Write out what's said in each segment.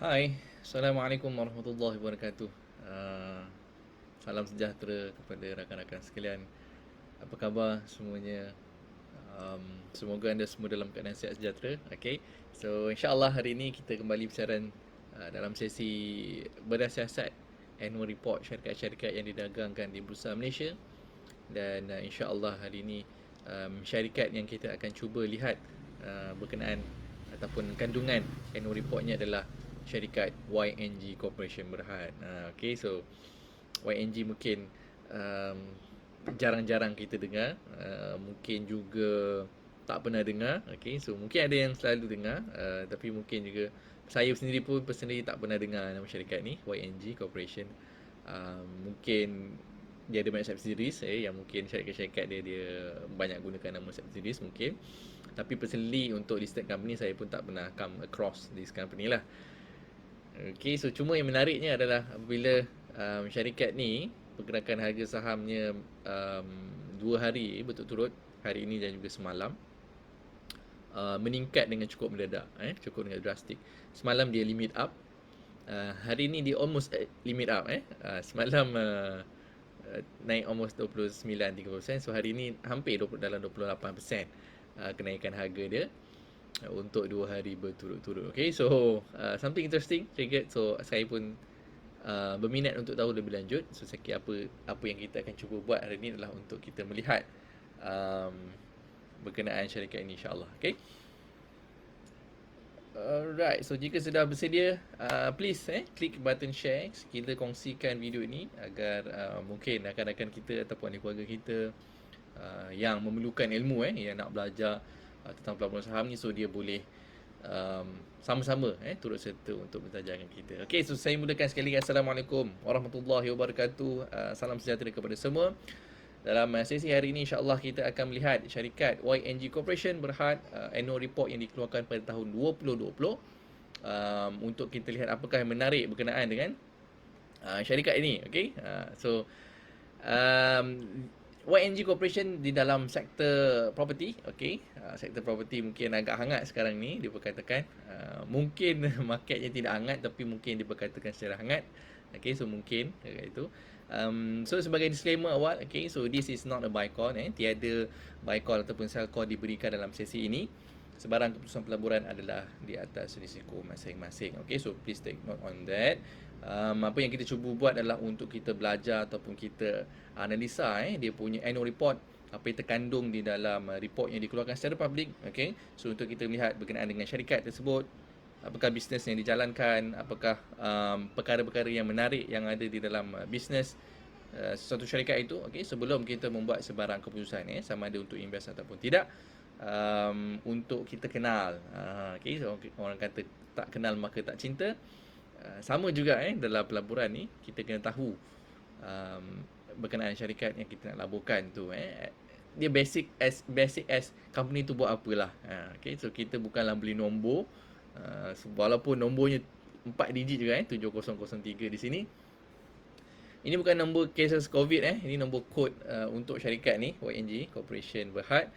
Hai, Assalamualaikum warahmatullahi wabarakatuh. Uh, Salam sejahtera kepada rakan-rakan sekalian. Apa khabar semuanya? Semoga anda semua dalam keadaan sihat sejahtera. Okay, so insyaAllah hari ini kita kembali bersiaran dalam sesi bedah siasat annual report syarikat-syarikat yang didagangkan di Bursa Malaysia. Dan insyaAllah hari ini syarikat yang kita akan cuba lihat berkenaan ataupun kandungan annual reportnya adalah syarikat YNG Corporation Berhad. Okay, so YNG mungkin um, jarang-jarang kita dengar, mungkin juga tak pernah dengar. Okay, so mungkin ada yang selalu dengar, tapi mungkin juga saya sendiri pun personally tak pernah dengar nama syarikat ni, YNG Corporation. Mungkin dia ada banyak subsidiaries yang mungkin syarikat-syarikat dia banyak gunakan nama subsidiaries mungkin, tapi personally untuk listed company saya pun tak pernah come across this company lah. Okay, so cuma yang menariknya adalah apabila syarikat ni pergerakan harga sahamnya um, 2 hari berturut-turut, hari ini dan juga semalam, meningkat dengan cukup mendadak, cukup dengan drastik. Semalam dia limit up, hari ini dia almost limit up. Semalam naik almost 29-30%. So hari ini hampir 20, dalam 28% kenaikan harga dia untuk 2 hari berturut-turut. Okay, so something interesting triggered. So saya pun berminat untuk tahu lebih lanjut. So saya kira apa yang kita akan cuba buat hari ini adalah untuk kita melihat um, berkenaan syarikat ini, insyaAllah. Okay. Alright, so jika sudah bersedia, please klik button share. Kita kongsikan video ini agar mungkin rakan-rakan kita ataupun ahli keluarga kita yang memerlukan ilmu, yang nak belajar tentang pelaburan saham ni, so dia boleh sama-sama turut serta untuk belajar dengan kita. Okay, so saya mulakan sekali lagi. Assalamualaikum warahmatullahi wabarakatuh. Salam sejahtera kepada semua. Dalam sesi hari ini, insyaAllah kita akan melihat syarikat YNG Corporation Berhad annual report yang dikeluarkan pada tahun 2020, untuk kita lihat apakah yang menarik berkenaan dengan syarikat ini. Okay, so YNG Corporation di dalam sektor property. Okay, sektor property mungkin agak hangat sekarang ni diperkatakan. Mungkin marketnya tidak hangat, tapi mungkin diperkatakan secara hangat. Okay, so mungkin itu. So sebagai disclaimer awal, okay, so this is not a buy call. Tiada buy call ataupun sell call diberikan dalam sesi ini. Sebarang keputusan pelaburan adalah di atas risiko masing-masing. Okay, so please take note on that. Apa yang kita cuba buat adalah untuk kita belajar ataupun kita analisa dia punya annual report, apa yang terkandung di dalam report yang dikeluarkan secara public. Okay, so untuk kita melihat berkenaan dengan syarikat tersebut, apakah bisnes yang dijalankan, apakah perkara-perkara yang menarik yang ada di dalam bisnes sesuatu syarikat itu. Okay, sebelum kita membuat sebarang keputusan, sama ada untuk invest ataupun tidak, untuk kita kenal. Okay, so orang kata tak kenal maka tak cinta. Sama juga dalam pelaburan ni, kita kena tahu berkenaan syarikat yang kita nak laburkan tu. Dia basic as company tu buat apalah. Okay, so kita bukanlah beli nombor. Walaupun nombornya 4 digit juga, 7003 di sini. Ini bukan nombor cases COVID, ini nombor kod untuk syarikat ni, YNG Corporation Berhad.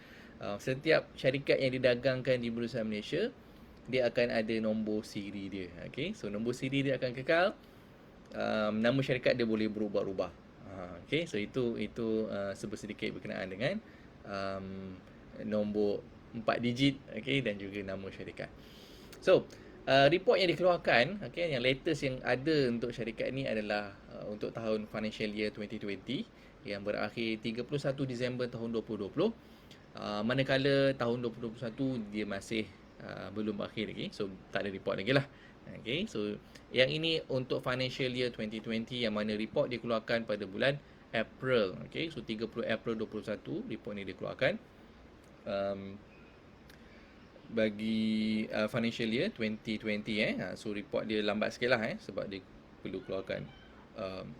Setiap syarikat yang didagangkan di Bursa Malaysia, dia akan ada nombor siri dia. Okay, so nombor siri dia akan kekal. Nama syarikat dia boleh berubah-ubah. Okay, so itu sedikit berkenaan dengan nombor 4 digit, okay, dan juga nama syarikat. So report yang dikeluarkan, okay, yang latest yang ada untuk syarikat ni adalah untuk tahun financial year 2020 yang berakhir 31 Disember tahun 2020. Manakala tahun 2021 dia masih belum berakhir lagi, so tak ada report lagi lah. Okay, so yang ini untuk financial year 2020 yang mana report dikeluarkan pada bulan April. Okay, so 30 April 2021 report ni dikeluarkan bagi financial year 2020. So report dia lambat sikit lah, sebab dia perlu keluarkan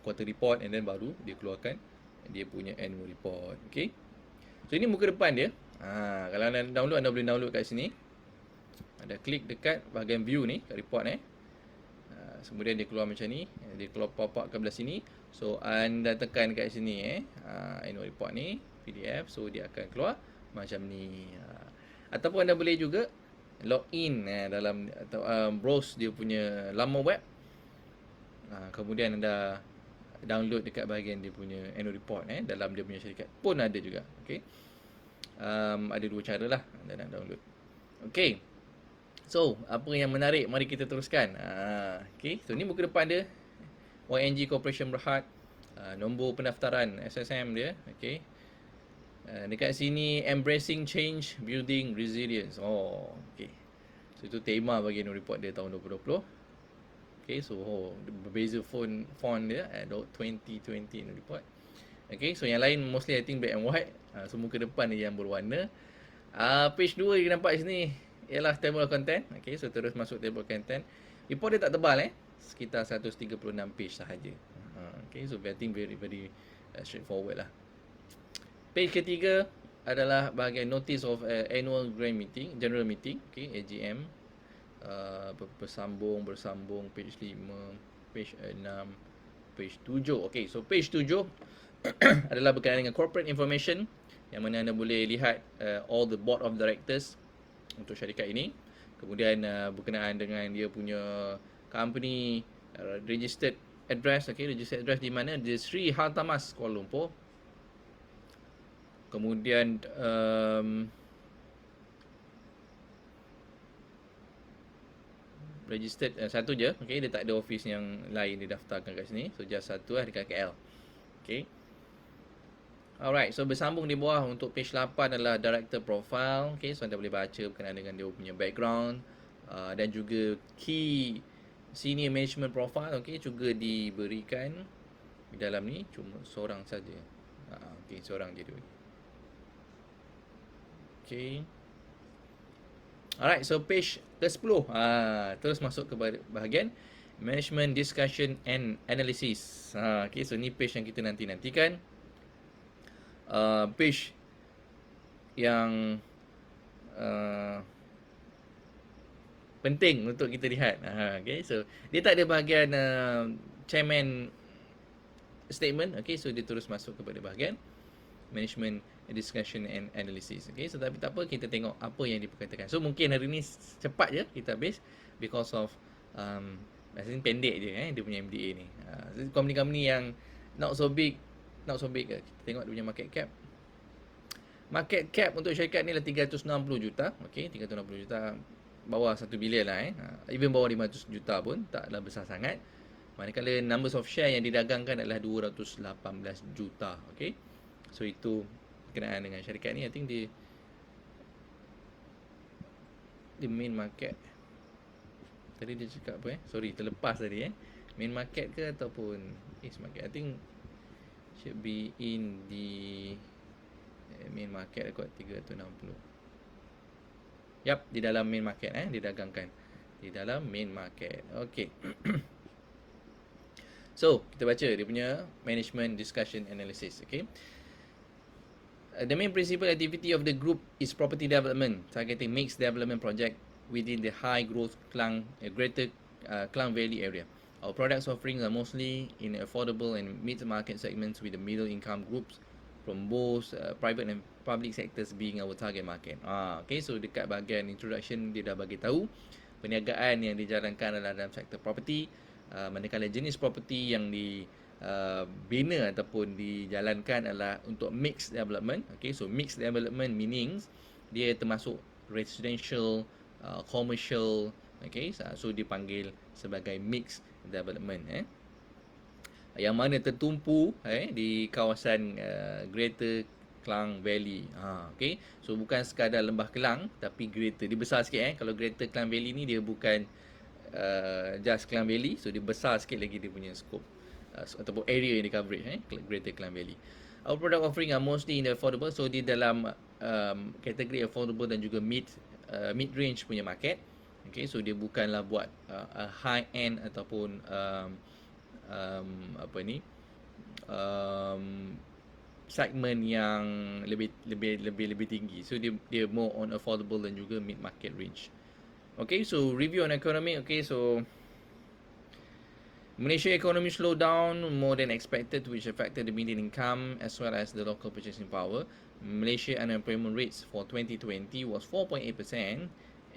quarter report and then baru dia keluarkan dia punya annual report. Okay, so ini muka depan dia. Kalau anda download, anda boleh download kat sini. Ada klik dekat bahagian view ni, kat report kemudian dia keluar macam ni, dia keluar pop-up ke belah sini. So anda tekan kat sini annual report ni PDF, so dia akan keluar macam ni. Ataupun anda boleh juga login dalam atau browse dia punya laman web. Kemudian anda download dekat bahagian dia punya annual report dalam dia punya syarikat pun ada juga. Okey. Ada dua cara lah anda nak download. Okey. So, apa yang menarik, mari kita teruskan. Okey, so ni muka depan dia. YNG Corporation Berhad. Nombor pendaftaran SSM dia. Okey. Dekat sini, embracing change, building resilience. Oh, okey. So, itu tema bagi annual report dia tahun 2020. Okay, so berbeza font dia 2020 annual report. Okay, so yang lain mostly I think black and white. So muka depan dia yang berwarna. Page 2 yang nampak sini ialah table of content. Okay, so terus masuk table of content. Report dia tak tebal sekitar 136 page sahaja. Okay, so I think very straightforward lah. Page ketiga adalah bahagian notice of annual general meeting, okay, AGM. Bersambung page 5, page 6, page 7. Okay, so page 7 adalah berkenaan dengan corporate information, yang mana anda boleh lihat all the board of directors untuk syarikat ini. Kemudian berkenaan dengan dia punya company registered address. Okay, registered address di mana? Di Sri Hartamas, Kuala Lumpur. Kemudian registered satu je. Okay, dia tak ada office yang lain didaftarkan kat sini. So just satu dekat KL. Okay. Alright, so bersambung di bawah untuk page 8 adalah director profile. Okay, so anda boleh baca berkenaan dengan dia punya background dan juga key senior management profile. Okay, juga diberikan di dalam ni, cuma seorang saja. Okay, seorang je dia. Okay. Alright, so page ke-10. Terus masuk ke bahagian Management Discussion and Analysis. Okay, so ni page yang kita nantikan. Page yang penting untuk kita lihat. Okay, so dia tak ada bahagian chairman statement. Okay, so dia terus masuk kepada bahagian Management Discussion and Analysis. Okay, so tapi tak apa, kita tengok apa yang diperkatakan. So mungkin hari ni cepat je kita habis because of rasanya pendek je dia punya MDA ni. Company yang not so big kita tengok dia punya market cap. Market cap untuk syarikat ni lah 360 juta. Okay, 360 juta, bawah 1 bilion lah even bawah 500 juta pun taklah besar sangat. Manakala numbers of share yang didagangkan adalah 218 juta. Okay, so itu berkenaan dengan syarikat ni. I think the main market tadi dia cakap apa sorry, terlepas tadi main market ke ataupun is market. I think should be in the main market kot, 360. Yap, di dalam main market didagangkan di dalam main market. Okay. So kita baca dia punya management discussion analysis. Okay. The main principal activity of the group is property development, targeting mixed development project within the high growth Greater Klang Valley area. Our products offerings are mostly in affordable and mid-market segments with the middle income groups from both private and public sectors being our target market. Okay, so dekat bahagian introduction dia dah bagi tahu perniagaan yang dijalankan adalah dalam sektor property, manakala jenis property yang bina ataupun dijalankan adalah untuk mixed development. Okay, so mixed development meanings dia termasuk residential, commercial. Okay, so dipanggil sebagai mixed development yang mana tertumpu di kawasan Greater Klang Valley. Okay, so bukan sekadar Lembah Kelang tapi Greater, dia besar sikit kalau Greater Klang Valley ni dia bukan just Klang Valley, so dia besar sikit lagi dia punya scope ataupun area yang di coverage Greater Klang Valley. Our product offering are mostly in the affordable, so di dalam kategori affordable dan juga mid range punya market. Okay, so dia bukanlah buat high end ataupun segmen yang lebih tinggi. So dia more on affordable dan juga mid market range. Okay, so review on economy. Okay, so Malaysia economy slowed down more than expected, which affected the median income as well as the local purchasing power. Malaysia unemployment rates for 2020 was 4.8%,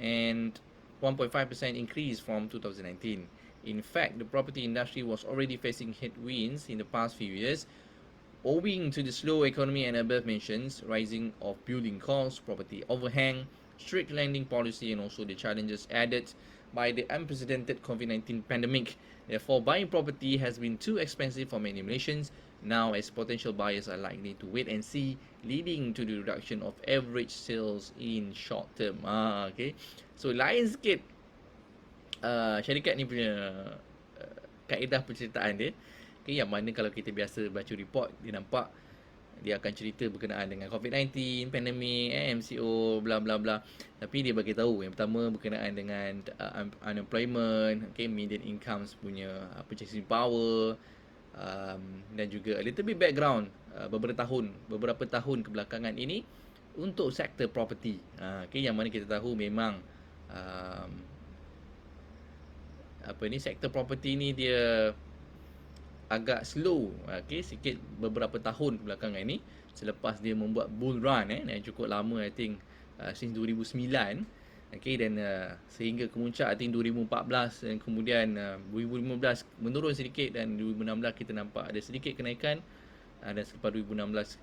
and 1.5% increase from 2019. In fact, the property industry was already facing headwinds in the past few years, owing to the slow economy and above mentions, rising of building costs, property overhang, strict lending policy, and also the challenges added by the unprecedented COVID-19 pandemic. Therefore, buying property has been too expensive for many Malaysians now, as potential buyers are likely to wait and see, leading to the reduction of average sales in short term. Okay. So lain sikit syarikat ni punya kaedah penceritaan dia. Okay, yang mana kalau kita biasa baca report, dia nampak dia akan cerita berkenaan dengan COVID-19, pandemik, MCO, bla bla bla. Tapi dia bagi tahu yang pertama berkenaan dengan unemployment, okay, median incomes punya purchasing power, dan juga a little bit background beberapa tahun kebelakangan ini untuk sektor property. Okay, yang mana kita tahu memang sektor property ni dia agak slow, okay, sikit beberapa tahun kebelakangan ni selepas dia membuat bull run yang cukup lama, I think since 2009, okay, dan sehingga kemuncak I think 2014, dan kemudian 2015 menurun sedikit, dan 2016 kita nampak ada sedikit kenaikan, dan selepas 2016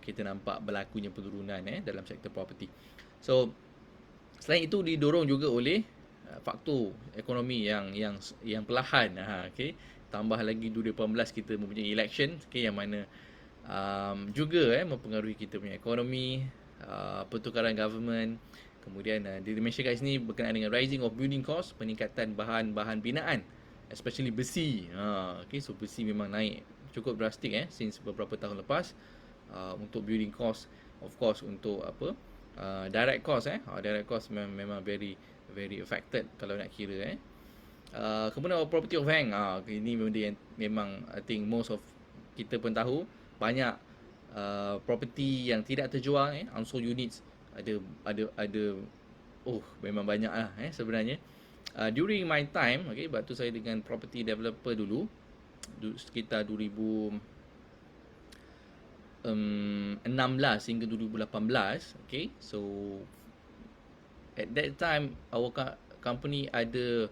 kita nampak berlakunya penurunan dalam sektor property. So selain itu didorong juga oleh faktor ekonomi yang perlahan, okay. Tambah lagi 2018 kita mempunyai election, okay, yang mana juga mempengaruhi kita punya ekonomi, pertukaran government. Kemudian dia mention kat sini berkenaan dengan rising of building cost, peningkatan bahan-bahan binaan, especially besi. Okay, so besi memang naik cukup drastik since beberapa tahun lepas. Untuk building cost, of course, untuk direct cost direct cost memang very very affected kalau nak kira. Kemudian property overhang, ini benda yang memang I think most of kita pun tahu, banyak property yang tidak terjual, unsold units ada memang banyak lah sebenarnya. During my time, okay, waktu saya dengan property developer dulu, sekitar 2016 hingga 2018, okay, so at that time our company ada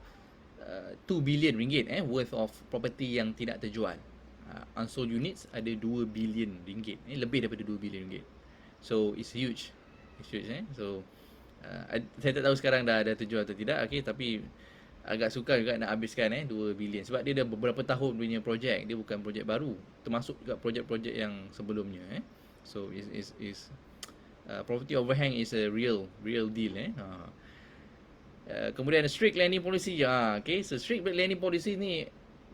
2 billion ringgit worth of property yang tidak terjual. Unsold units ada 2 billion ringgit, lebih daripada 2 billion ringgit. So it's huge. So saya tak tahu sekarang dah terjual atau tidak, okay, tapi agak sukar juga nak habiskan 2 billion sebab dia dah beberapa tahun punya projek, dia bukan projek baru, termasuk juga projek-projek yang sebelumnya. So is property overhang is a real deal. Kemudian strict lending policy. Okay, so strict lending policy ni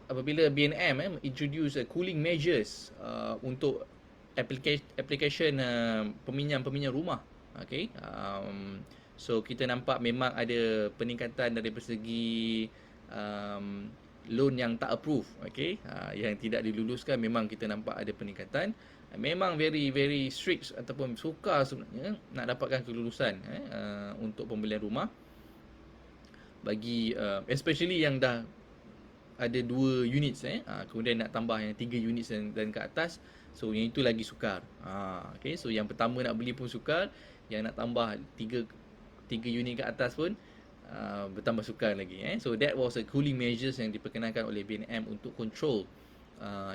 apabila BNM introduce cooling measures untuk application peminjam rumah. Okay, so kita nampak memang ada peningkatan dari segi loan yang tak approve, okay, yang tidak diluluskan, memang kita nampak ada peningkatan. Memang very very strict ataupun sukar sebenarnya nak dapatkan kelulusan untuk pembelian rumah bagi especially yang dah ada 2 units kemudian nak tambah yang 3 units dan ke atas, so yang itu lagi sukar. Okay, so yang pertama nak beli pun sukar, yang nak tambah 3 unit ke atas pun bertambah sukar lagi. So that was a cooling measures yang diperkenalkan oleh BNM untuk control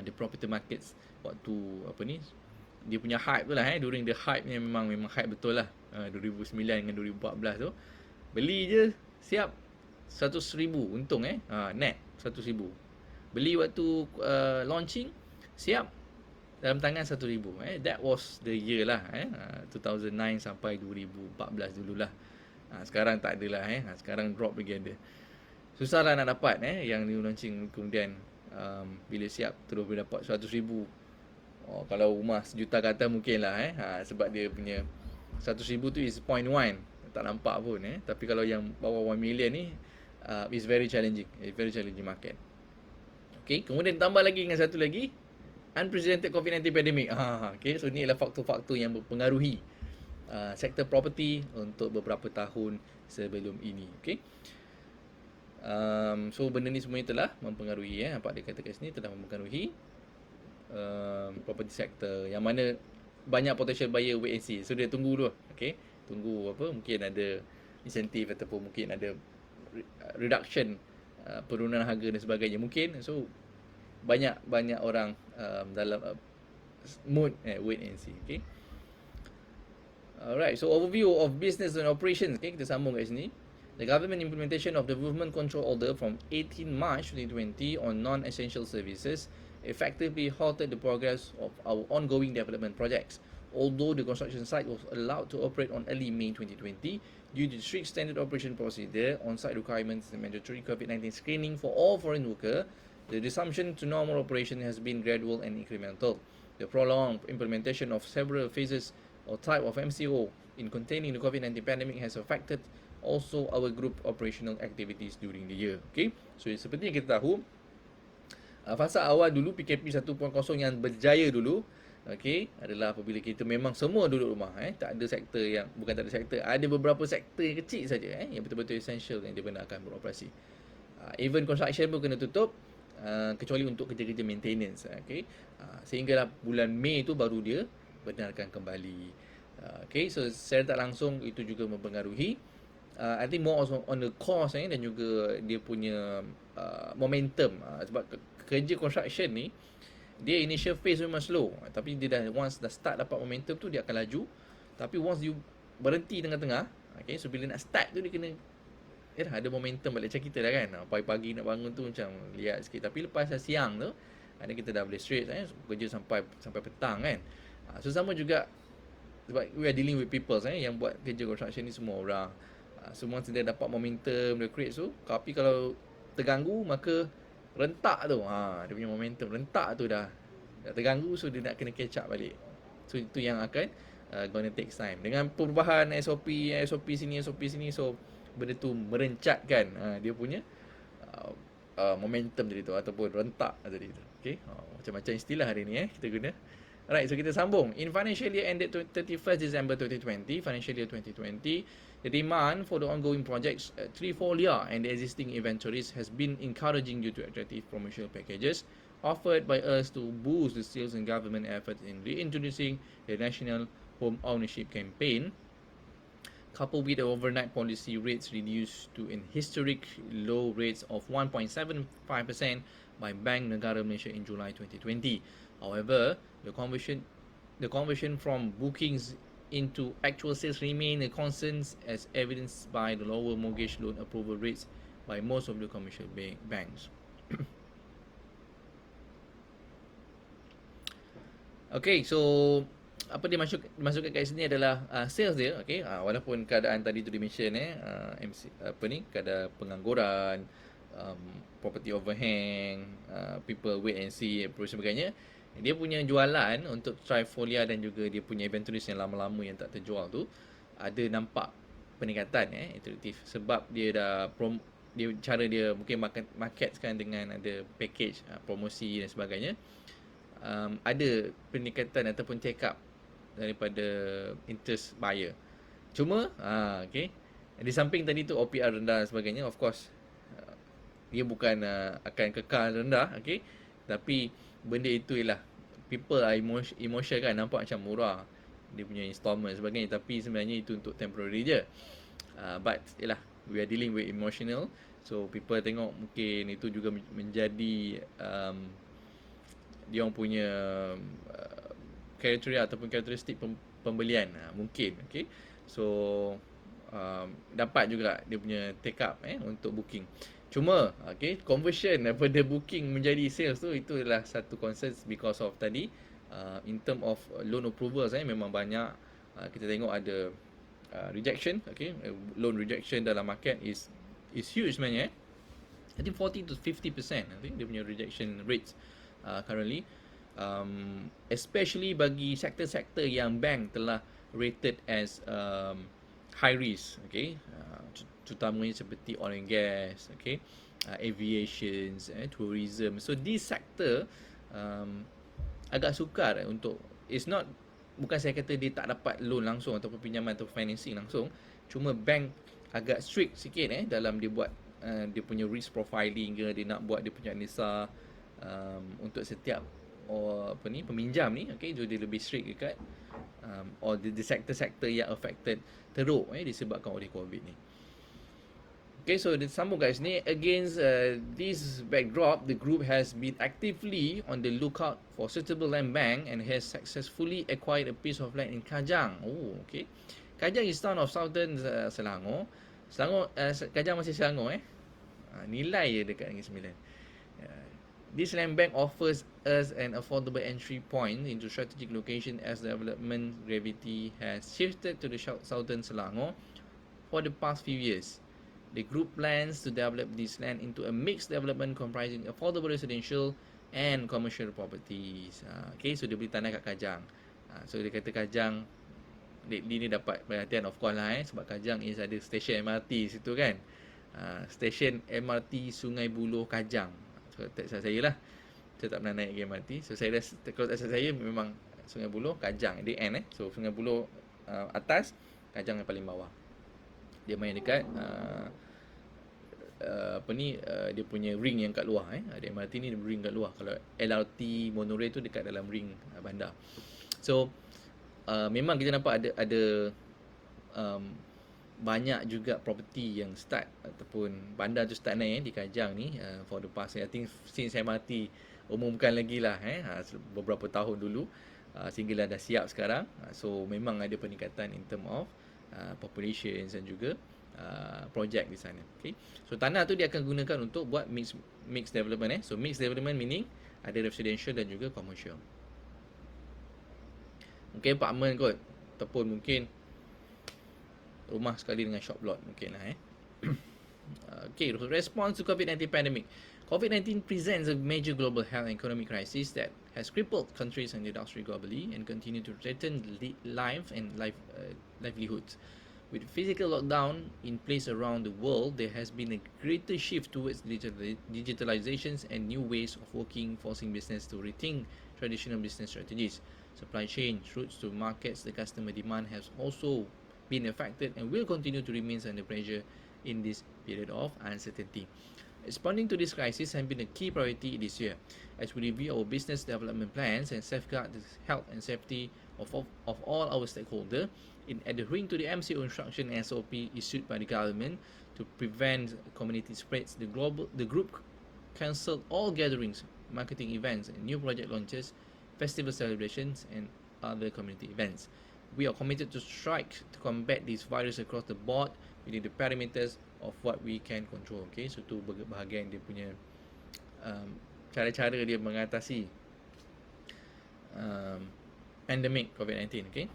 the property markets waktu dia punya hype tu lah. During the hype ni memang hype betul lah. 2009 dengan 2014 tu beli je siap 100,000 untung net 100,000. Beli waktu launching siap dalam tangan 1,000. That was the year lah, 2009 sampai 2014 dululah. Sekarang tak adalah, sekarang drop lagi ada. Susah lah nak dapat yang new launching, kemudian bila siap terus boleh dapat 100,000. Kalau rumah sejuta ke atas mungkin lah, sebab dia punya 100,000 tu is 0.1, tak nampak pun. Tapi kalau yang bawah 1 million ni is very challenging, very challenging market. Okay, kemudian tambah lagi dengan satu lagi, unprecedented COVID-19 pandemic. Okay, so ni adalah faktor-faktor yang mempengaruhi sektor property untuk beberapa tahun sebelum ini. Okay, so benda ni semuanya telah mempengaruhi, nampak dia kata kat sini telah mempengaruhi property sector, yang mana banyak potential buyer wait and see. So dia tunggu dulu, okay, tunggu mungkin ada insentif ataupun mungkin ada reduction, penurunan harga dan sebagainya mungkin. So banyak orang dalam mood wait and see. Okay. Alright, so overview of business and operations. Okay, kita sambung kat sini. The government implementation of the Movement Control Order from 18 March 2020 on non-essential services effectively halted the progress of our ongoing development projects. Although the construction site was allowed to operate on early May 2020 due to strict standard operation procedure, on-site requirements and mandatory COVID-19 screening for all foreign workers, the resumption to normal operation has been gradual and incremental. The prolonged implementation of several phases or type of MCO in containing the COVID-19 pandemic has affected also our group operational activities during the year. Okay, so seperti yang kita tahu, fasa awal dulu PKP 1.0 yang berjaya dulu, okay, adalah apabila kita memang semua duduk rumah, tak ada sektor yang, bukan tak ada sektor, ada beberapa sektor yang kecil saja yang betul-betul essential yang dibenarkan beroperasi. Even construction pun kena tutup, kecuali untuk kerja-kerja maintenance. Okay, sehinggalah bulan Mei tu baru dia benarkan kembali. Okay, so secara tak langsung itu juga mempengaruhi. I think more on the cost dan juga dia punya momentum. Sebab kerja construction ni, dia initial phase memang slow, tapi dia once dah start dapat momentum tu dia akan laju. Tapi once you berhenti tengah-tengah, okay, so bila nak start tu dia kena ada momentum balik. Macam kita dah kan, pagi-pagi nak bangun tu macam lihat sikit. Tapi lepas siang tu kita dah boleh straight, kerja sampai petang kan. So sama juga sebab we are dealing with people yang buat kerja construction ni semua orang. Semua dia dapat momentum, dia create. So tapi kalau terganggu, maka rentak tu, dia punya momentum rentak tu dah terganggu. So dia nak kena catch up balik. So itu yang akan gonna take time. Dengan perubahan SOP sini, so benda tu merencatkan dia punya momentum tadi tu, ataupun rentak tadi tu. Okay, macam-macam istilah hari ni kita guna. Alright, so kita sambung. In financial year ended 31st December 2020, financial year 2020, the demand for the ongoing projects at Trifolia and the existing inventories has been encouraging due to attractive promotional packages offered by us to boost the sales and government efforts in reintroducing the National Home Ownership Campaign, coupled with the overnight policy rates reduced to an historic low rates of 1.75% by Bank Negara Malaysia in July 2020. However, the conversion from bookings into actual sales remain a concern, as evidenced by the lower mortgage loan approval rates by most of the commercial banks. Okay, so apa dia masukkan kat sini adalah sales dia. Okay, walaupun keadaan tadi tu dimention MC, keadaan pengangguran, property overhang, people wait and see, dan sebagainya, dia punya jualan untuk Trifolia dan juga dia punya inventories yang lama-lama yang tak terjual tu ada nampak peningkatan iteratif, sebab dia dah cara dia mungkin marketkan dengan ada package, promosi dan sebagainya. Ada peningkatan ataupun take up daripada interest buyer. Cuma okay, di samping tadi tu OPR rendah dan sebagainya, of course dia bukan akan kekal rendah, okay, tapi benda itu ialah people are emotion kan, nampak macam murah dia punya installment dan sebagainya, tapi sebenarnya itu untuk temporary je. But ialah, we are dealing with emotional, so people tengok mungkin itu juga menjadi dia orang punya kriteria ataupun karakteristik pembelian mungkin. Okay, so dapat juga dia punya take up untuk booking. Cuma okay, conversion daripada booking menjadi sales tu, itu adalah satu concern because of tadi in term of loan approvals memang banyak. Kita tengok ada rejection, okay, loan rejection dalam market is huge sebenarnya. I think 40 to 50% I think dia punya rejection rates currently, especially bagi sektor-sektor yang bank telah rated as high risk, okay, terutamanya seperti oil and gas, okay, aviation, tourism. So this sector agak sukar untuk, it's not, bukan saya kata dia tak dapat loan langsung ataupun pinjaman atau financing langsung, cuma bank agak strict sikit dalam dia buat dia punya risk profiling ke, dia nak buat dia punya analisa untuk setiap peminjam ni, okay, so dia lebih strict dekat or the sektor-sektor yang affected teruk disebabkan oleh COVID ni. Okay, so sambung guys ni, against this backdrop, the group has been actively on the lookout for suitable land bank and has successfully acquired a piece of land in Kajang. Oh, okay. Kajang is town of southern Selangor. Selangor, Kajang masih Selangor nilai je dekat Negeri Sembilan. This land bank offers us an affordable entry point into strategic location as development gravity has shifted to the southern Selangor for the past few years. The group plans to develop this land into a mixed development comprising affordable residential and commercial properties. Okay, so dia beli tanah kat Kajang. So dia kata Kajang, lately ni dapat perhatian of course lah sebab Kajang is ada stesen MRT situ kan. Stesen MRT Sungai Buloh Kajang. So tak salah saya lah. Saya tak pernah naik MRT. So saya rasa kalau tak salah saya memang Sungai Buloh Kajang dia N So Sungai Buloh atas, Kajang yang paling bawah. Dia main dekat dia punya ring yang kat luar Ada MRT ni ring kat luar. Kalau LRT monorail tu dekat dalam ring bandar. So memang kita nampak ada banyak juga property yang start ataupun bandar tu start naik di Kajang ni for the past, I think since MRT umumkan lagi lah beberapa tahun dulu sehinggalah dah siap sekarang. So memang ada peningkatan in term of populations dan juga project di sana. Okay. So tanah tu dia akan gunakan untuk buat mixed development So mixed development meaning ada residential dan juga commercial. Mungkin apartment kot ataupun mungkin rumah sekali dengan shop lot mungkin lah Okay, response to COVID-19 pandemic. COVID-19 presents a major global health and economic crisis that has crippled countries and industry globally and continue to threaten life and livelihoods. With physical lockdown in place around the world, there has been a greater shift towards digitalizations and new ways of working, forcing business to rethink traditional business strategies. Supply chain routes to markets, the customer demand has also been affected and will continue to remain under pressure in this period of uncertainty. Responding to this crisis has been a key priority this year as we review our business development plans and safeguard the health and safety of all our stakeholders in adhering to the MCO instruction and SOP issued by the government to prevent community spreads. The group cancelled all gatherings, marketing events, and new project launches, festival celebrations, and other community events. We are committed to strike to combat this virus across the board within the parameters of what we can control. Okay, so tu bahagian dia punya cara-cara dia mengatasi pandemic COVID-19. Okay.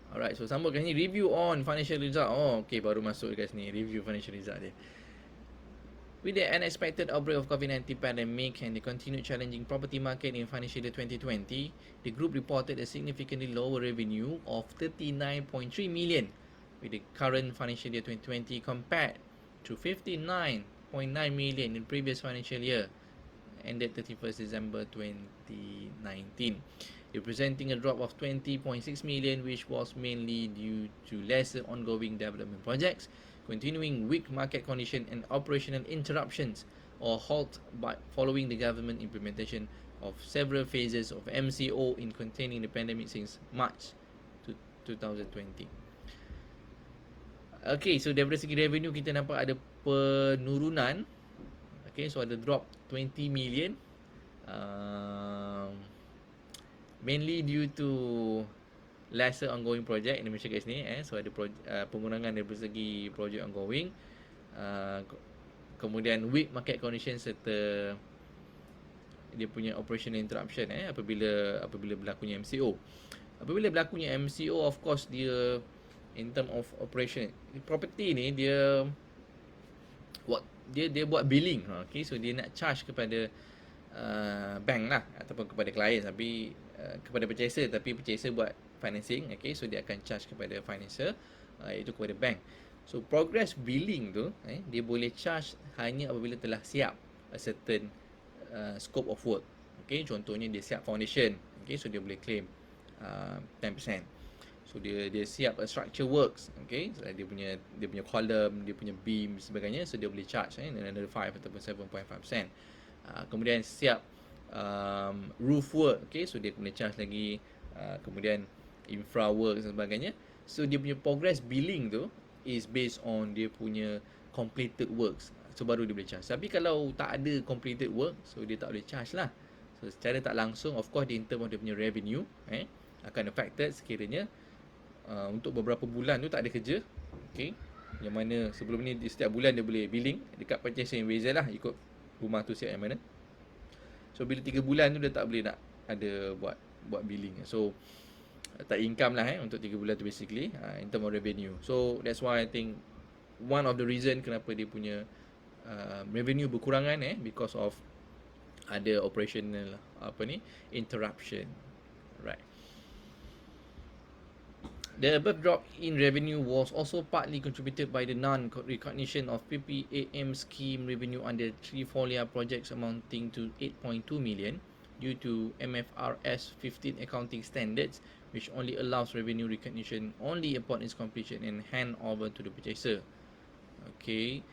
Alright, so sambung kat sini, review on financial result. Okay, baru masuk kat sini, review financial result dia. With the unexpected outbreak of COVID-19 pandemic and the continued challenging property market in financial year 2020, the group reported a significantly lower revenue of 39.3 million with the current financial year 2020 compared to 59.9 million in previous financial year ended 31st December 2019, representing a drop of 20.6 million, which was mainly due to lesser ongoing development projects, continuing weak market condition and operational interruptions or halt by following the government implementation of several phases of MCO in containing the pandemic since March 2020. Okay, so daripada segi revenue kita nampak ada penurunan. Okay, so ada drop 20 million mainly due to lesser ongoing project Indonesia kat sini so ada pengurangan dari segi project ongoing, kemudian weak market condition serta dia punya operational interruption apabila berlakunya MCO. Apabila berlakunya MCO, of course dia in term of operation property ni dia buat billing. Okay, so dia nak charge kepada bank lah ataupun kepada client, tapi kepada purchaser, tapi purchaser buat financing. Okay, so dia akan charge kepada financer, iaitu kepada bank. So progress billing tu dia boleh charge hanya apabila telah siap a certain scope of work. Okay, contohnya dia siap foundation, okay, so dia boleh claim 10%. So dia siap structure works, okay, so dia punya column, dia punya beam sebagainya, so dia boleh charge another 5 ataupun 7.5%. Kemudian siap roof work, okay, so dia boleh charge lagi, kemudian infra work dan sebagainya. So dia punya progress billing tu is based on dia punya completed works. So baru dia boleh charge. Tapi kalau tak ada completed work, so dia tak boleh charge lah. So secara tak langsung, of course in term of dia punya revenue akan affected sekiranya untuk beberapa bulan tu tak ada kerja. Okay, yang mana sebelum ni setiap bulan dia boleh billing dekat purchase invoice lah, ikut rumah tu siap yang mana. So bila 3 bulan tu dia tak boleh nak ada buat billing. So tak income lah untuk 3 bulan tu basically in term of revenue. So that's why I think one of the reason kenapa dia punya revenue berkurangan because of ada operational interruption. Right. The above drop in revenue was also partly contributed by the non-recognition of PPAM scheme revenue under Trifolia projects amounting to 8.2 million due to MFRS 15 accounting standards, which only allows revenue recognition only upon its completion and handover to the purchaser. Okay.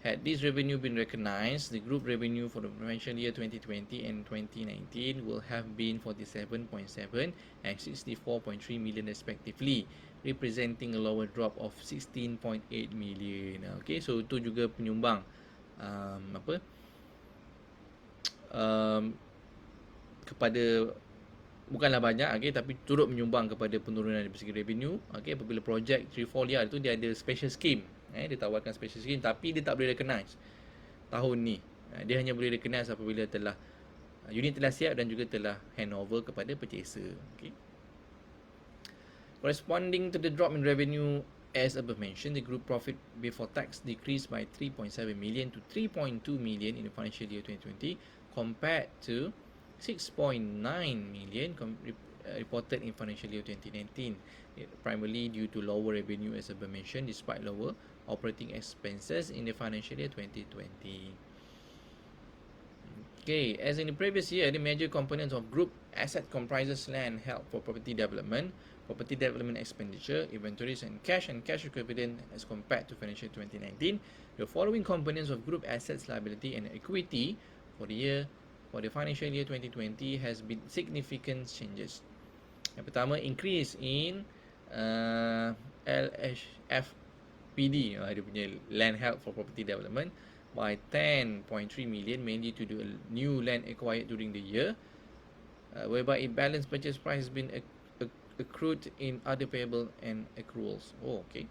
Had this revenue been recognized, the group revenue for the financial year 2020 and 2019 will have been 47.7 and 64.3 million respectively, representing a lower drop of 16.8 million. Okay, so itu juga penyumbang kepada, bukanlah banyak, okay, tapi turut menyumbang kepada penurunan dari segi revenue. Okay, apabila projek Trifolia tu dia ada special scheme, dia tawarkan special scheme tapi dia tak boleh recognize tahun ni. Dia hanya boleh recognize apabila telah unit telah siap dan juga telah handover kepada purchaser. Okay. Corresponding to the drop in revenue as above mentioned, the group profit before tax decreased by 3.7 million to 3.2 million in the financial year 2020 compared to 6.9 million reported in financial year 2019, primarily due to lower revenue as above mentioned, despite lower operating expenses in the financial year 2020. Okay, as in the previous year, the major components of group asset comprises land held for property development expenditure, inventories and cash equivalent as compared to financial 2019. The following components of group assets, liability and equity for the financial year 2020 has been significant changes. Yang pertama, increase in LHFPD, dia punya land held for property development, by 10.3 million, mainly to the new land acquired during the year, whereby a balance purchase price has been accrued in other payable and accruals. Oh, okay.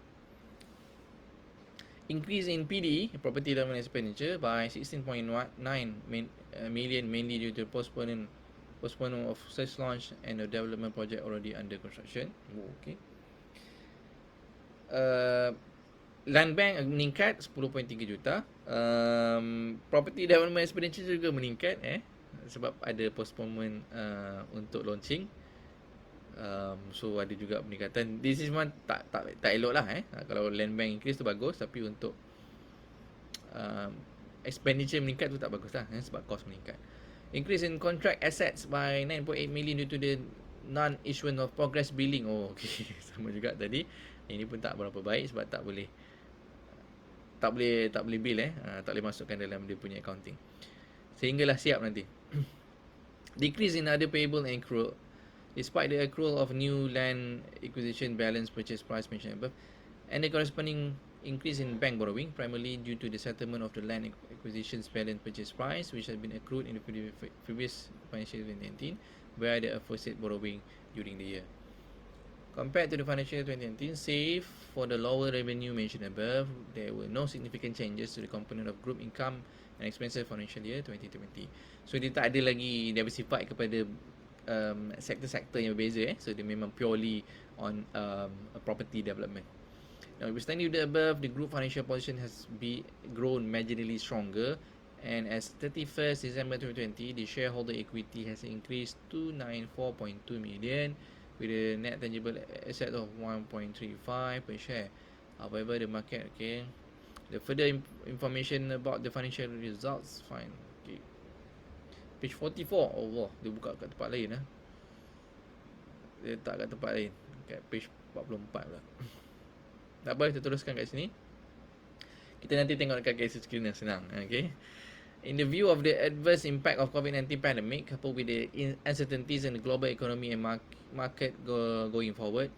Increase in PD, property development expenditure, by 16.9 million, mainly due to postponement of sales launch and the development project already under construction. Oh, okay. Land bank meningkat 10.3 juta. Property development expenditure juga meningkat sebab ada postponement untuk launching. So ada juga peningkatan. This is one tak elok lah kalau land bank increase tu bagus, tapi untuk expenditure meningkat tu tak bagus lah sebab cost meningkat. Increase in contract assets by 9.8 million due to the non-issuance of progress billing. Oh, okay. Sama juga tadi. Ini pun tak berapa baik sebab tak boleh bill tak boleh masukkan dalam dia punya accounting sehinggalah siap nanti. Decrease in other payable and accrual, despite the accrual of new land acquisition balance purchase price mentioned above, and the corresponding increase in bank borrowing, primarily due to the settlement of the land acquisitions balance purchase price, which had been accrued in the previous financial year 2019, where the aforesaid borrowing during the year. Compared to the financial year 2019, save for the lower revenue mentioned above, there were no significant changes to the component of group income and expenses financial year 2020. So dia tak ada lagi diversified kepada sektor-sektor yang berbeza. So dia memang purely on property development. Now, notwithstanding the above, the group financial position has grown marginally stronger, and as 31st December 2020, the shareholder equity has increased to 94.2 million with a net tangible asset of 1.35 per share. However, the market, okay, the further information about the financial results, fine. Okay. Page 44, Allah, dia buka kat tempat lain Dia tak kat tempat lain, kat page 44 pula. Tak apa, kita teruskan kat sini. Kita nanti tengok dekat case screen yang senang, okay. In the view of the adverse impact of COVID-19 pandemic, coupled with the uncertainties in the global economy and market going forward,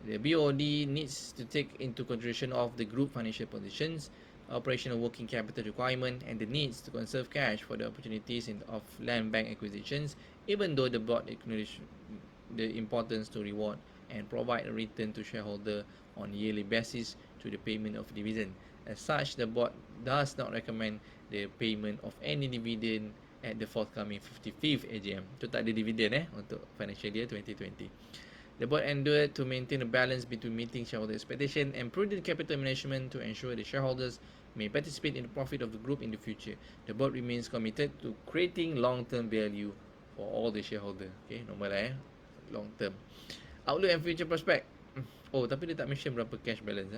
The BOD needs to take into consideration of the group financial positions, operational working capital requirement, and the needs to conserve cash for the opportunities of land bank acquisitions, even though the board acknowledges the importance to reward and provide a return to shareholder on yearly basis through the payment of dividend. As such, the board does not recommend the payment of any dividend at the forthcoming 55th AGM. Itu tak ada dividend untuk financial year 2020. The board endeavoured to maintain a balance between meeting shareholder expectation and prudent capital management to ensure the shareholders may participate in the profit of the group in the future. The board remains committed to creating long-term value for all the shareholder. Okay, normal lah long term. Outlook and future prospect. Oh, tapi dia tak mention berapa cash balance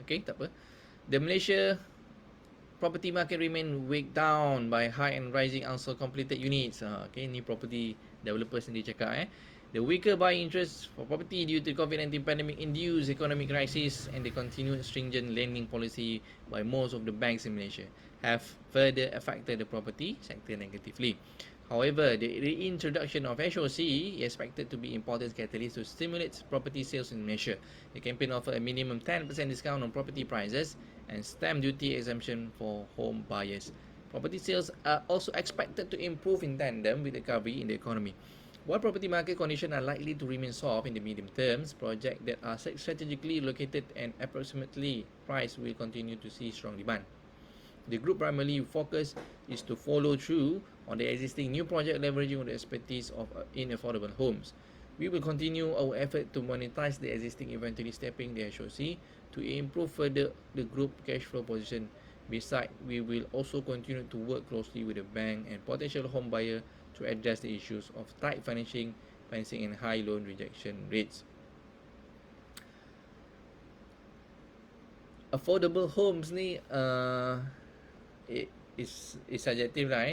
Okay, tak apa. The Malaysia property market remain weighed down by high and rising unsold completed units. Okay, ni property developers sendiri cakap The weaker buying interest for property due to COVID-19 pandemic-induced economic crisis and the continued stringent lending policy by most of the banks in Malaysia have further affected the property sector negatively. However, the reintroduction of HOC is expected to be important catalyst to stimulate property sales in Malaysia. The campaign offers a minimum 10% discount on property prices and stamp duty exemption for home buyers. Property sales are also expected to improve in tandem with the recovery in the economy. While property market conditions are likely to remain soft in the medium terms, projects that are strategically located and approximately priced will continue to see strong demand. The group primarily focus is to follow through on the existing new project leveraging on the expertise of in affordable homes. We will continue our effort to monetize the existing inventory, stepping the HOC to improve further the group cash flow position. Besides, we will also continue to work closely with the bank and potential home buyer to address the issues of tight financing and high loan rejection rates. Affordable homes ni is subjective lah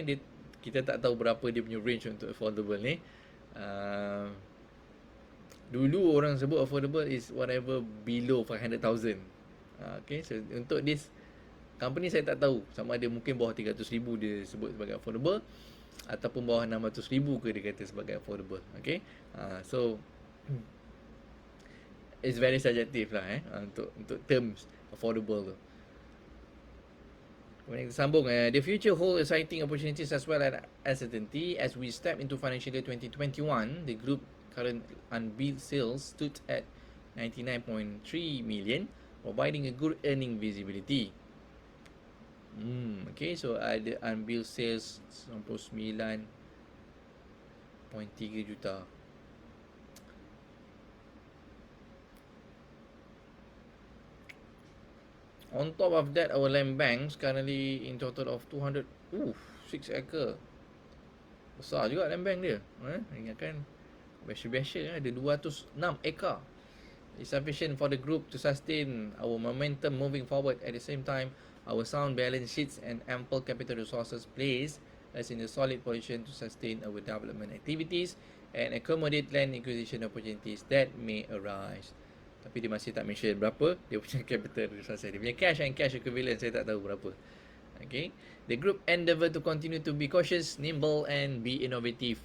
kita tak tahu berapa dia punya range untuk affordable ni. Dulu orang sebut affordable is whatever below 500,000. Okay, so untuk this company saya tak tahu sama ada mungkin bawah 300,000 dia sebut sebagai affordable ataupun bawah 600,000 ke dia kata sebagai affordable. Okay, so it's very subjective lah untuk terms affordable tu. Kemudian kita sambung the future holds exciting opportunities as well as uncertainty as we step into financial year 2021. The group current unbilled sales stood at 99.3 million, providing a good earning visibility. Okay, so ada unbilled sales 99.3 juta. On top of that, our land banks currently in total of 200, 6 acre. Besar juga land bank dia. Ingatkan biasa-biasa ada 206 acre. It's sufficient for the group to sustain our momentum moving forward. At the same time, our sound balance sheets and ample capital resources place us in a solid position to sustain our development activities and accommodate land acquisition opportunities that may arise. Tapi dia masih tak mention berapa dia punya capital resources. Dia punya cash and cash equivalent saya tak tahu berapa. Okay. The group endeavour to continue to be cautious, nimble and be innovative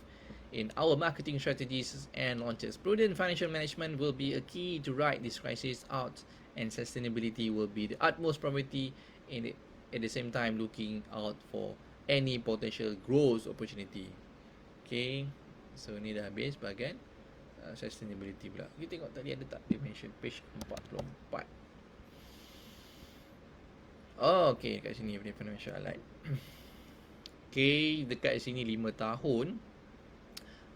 in our marketing strategies and launches. Prudent financial management will be a key to ride this crisis out, and sustainability will be the utmost priority in it, at the same time looking out for any potential growth opportunity. Okay. So ni dah habis bahagian sustainability pula. Kita tengok tadi ada tak dia mention page 44. Oh, okay, kat sini punya financial highlight. Okay, dekat sini 5 tahun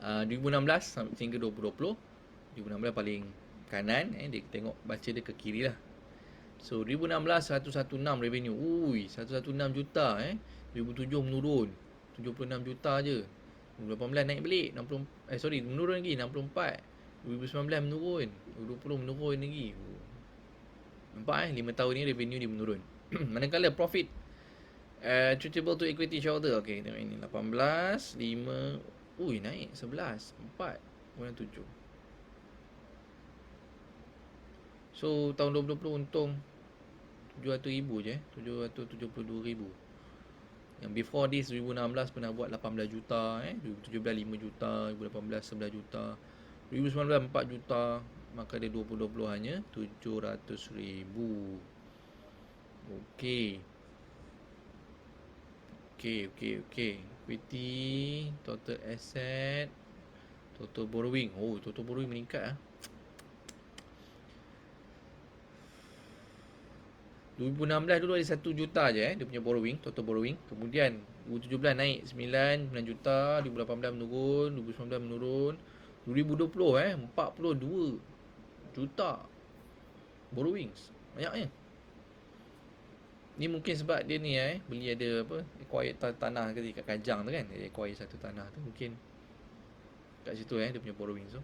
2016 hingga 2020. 2016 paling kanan dia tengok baca dia ke kiri lah. So 2016 116 revenue. 116 juta 2007 menurun 76 juta je. 2018 naik balik 60 menurun lagi 64. 2019 menurun, 2020 menurun lagi. Nampak 5 tahun ni revenue dia menurun. Manakala profit attributable to equity shareholder, okey tengok ini 18 5 naik 11 4 kurang 7. So tahun 2020 untung 700,000 je 772,000. Yang before this 2016 pernah buat 18 juta 2017 5 juta, 2018 11 juta, 2019 4 juta, maka dia 2020 hanya 700,000. Okey. Okey. Equity, total asset, total borrowing. Oh, total borrowing meningkat ah. 2016 dulu ada 1 juta je dia punya borrowing, total borrowing. Kemudian 2017 naik 9 juta, 2018 menurun, 2019 menurun. 2020 42 juta borrowings. Banyaknya. Ni mungkin sebab dia ni beli ada apa, acquire tanah kat Kajang tu kan. Dia acquire satu tanah tu mungkin kat situ dia punya borrowing tu.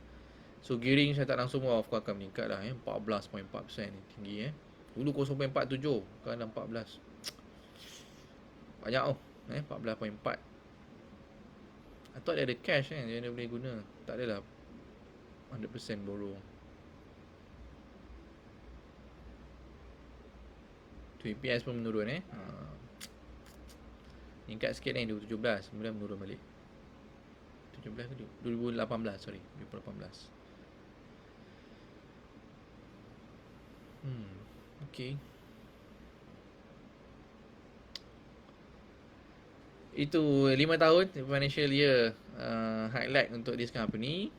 So gearing saya tak langsung of course akan meningkat lah 14.4% ni tinggi Dulu 0.47 sekarang dah 14. Banyak 14.4. I thought dia ada cash dia boleh guna. Tak adalah 100% borrow. Tu EPS pun menurun meningkat sikit 2017, kemudian menurun balik. 17 ke 2018 sorry, 2018. Okay. Itu 5 tahun financial year highlight untuk this company.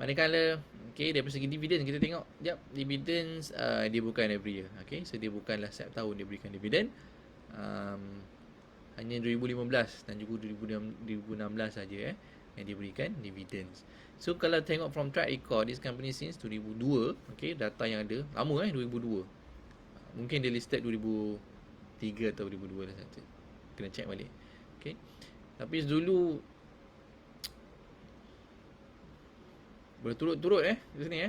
Manakala dari segi dividen kita tengok dividends dia bukan every year. So dia bukanlah setiap tahun dia berikan dividen. Hanya 2015 dan juga 2016 saja yang diberikan dividends. So kalau tengok from track record this company since 2002, data yang ada lama 2002. Mungkin dia listed 2003 atau 2002 dah satu. Kena check balik. Tapi dulu boleh turut-turut di sini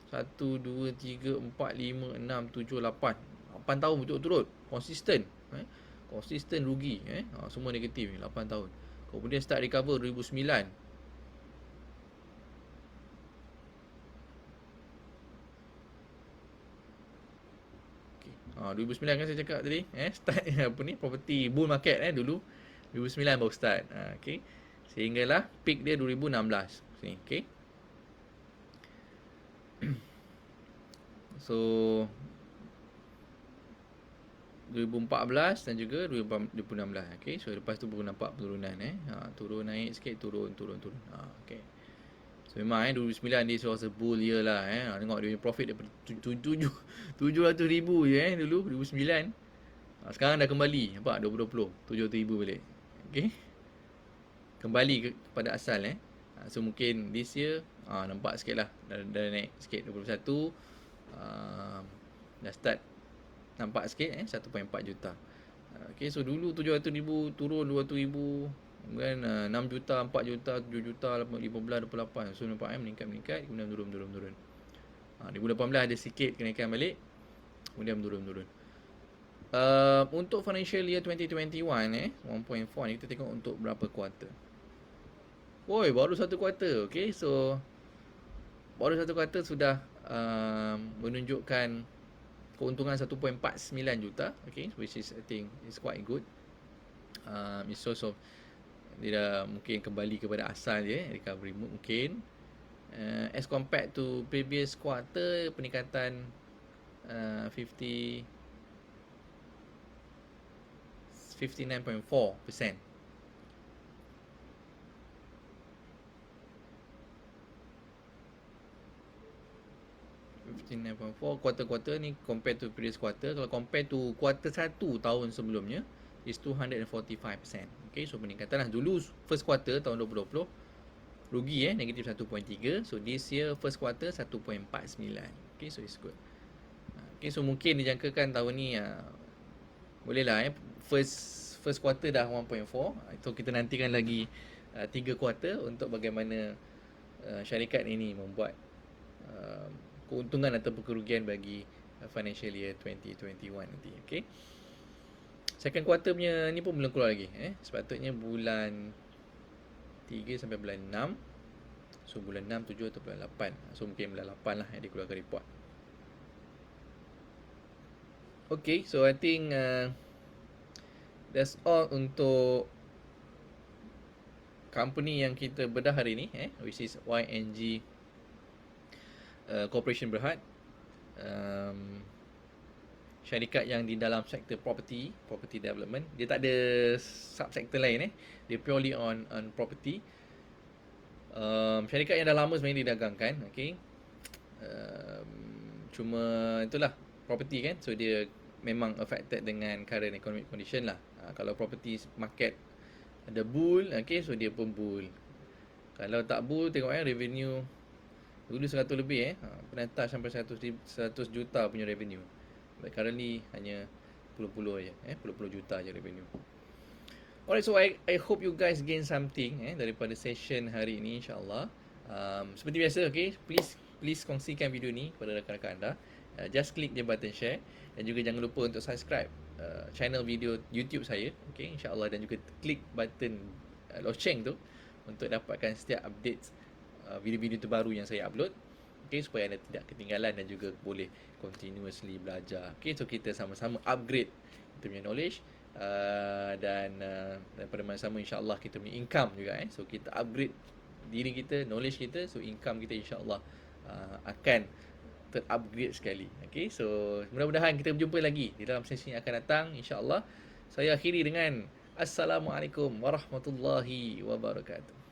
1 2 3 4 5 6 7 8 8 tahun betul-turut konsisten konsisten rugi semua negatif 8 tahun. Kemudian start recover 2009. 2009 kan saya cakap tadi start apa ni property bull market dulu 2009 baru start. Sehinggalah peak dia 2016 sini. So 2014 dan juga 2016. So lepas tu baru nampak penurunan turun naik sikit, turun. So memang 2009 dia was a bull year lah tengok dia punya profit daripada 700,000 je dulu 2009. Sekarang dah kembali nampak 2020 700,000 balik. Kembali kepada asal so mungkin this year nampak sikit lah dah naik sikit 21. Dah start nampak sikit 1.4 juta. So dulu 700,000 turun 200,000, kemudian 6 juta, 4 juta, 7 juta, 15, 28. So nampak meningkat, kemudian turun. 2018 ada sikit kenaikan balik, kemudian menurun. Untuk financial year 2021 1.4 ni kita tengok untuk berapa kuarter. Baru satu kuarter. So baru satu kuarter sudah menunjukkan keuntungan 1.49 juta. Which is I think is quite good. It's also dia dah mungkin kembali kepada asal recovery mood mungkin. As compared to previous quarter peningkatan 59.4%. 59.4 quarter-quarter ni compare to previous quarter. Kalau compare to quarter 1 tahun sebelumnya is 245%. So peningkatan lah. Dulu first quarter tahun 2020 rugi negatif 1.3. So this year first quarter 1.49. So it's good. So mungkin dijangkakan tahun ni boleh lah first quarter dah 1.4. So kita nantikan lagi 3 quarter untuk bagaimana syarikat ini membuat keuntungan atau kerugian bagi financial year 2021 nanti. Second quarter punya ni pun belum keluar lagi sepatutnya bulan 3 sampai bulan 6. So bulan 6, 7 atau bulan 8. So mungkin bulan 8 lah yang dia keluarkan report. So I think that's all untuk company yang kita bedah hari ni which is YNG Corporation Berhad, um, syarikat yang di dalam sektor property development. Dia tak ada subsektor lain Dia purely on property. Syarikat yang dah lama sebenarnya didagangkan, okay. Cuma itulah property kan, so dia memang affected dengan current economic condition lah. Kalau property market ada bull, okay, so dia pun bull. Kalau tak bull, tengok revenue dulu 100 lebih pernah touch sampai 100 juta punya revenue. But currently hanya puluh-puluh aja, puluh-puluh juta aja revenue. Alright, so I hope you guys gain something daripada session hari ini, insyaAllah. Seperti biasa, okay, please kongsikan video ni kepada rakan-rakan anda. Just click the button share dan juga jangan lupa untuk subscribe channel video YouTube saya, okay, insyaAllah, dan juga klik button loceng tu untuk dapatkan setiap update video-video terbaru yang saya upload, okay, supaya anda tidak ketinggalan dan juga boleh continuously belajar. Okay, so kita sama-sama upgrade kita punya knowledge dan pada masa sama insyaAllah kita punya income juga so kita upgrade diri kita, knowledge kita, so income kita insyaAllah akan terupgrade sekali. Okay, so mudah-mudahan kita berjumpa lagi di dalam sesi yang akan datang, insyaAllah. Saya akhiri dengan Assalamualaikum warahmatullahi wabarakatuh.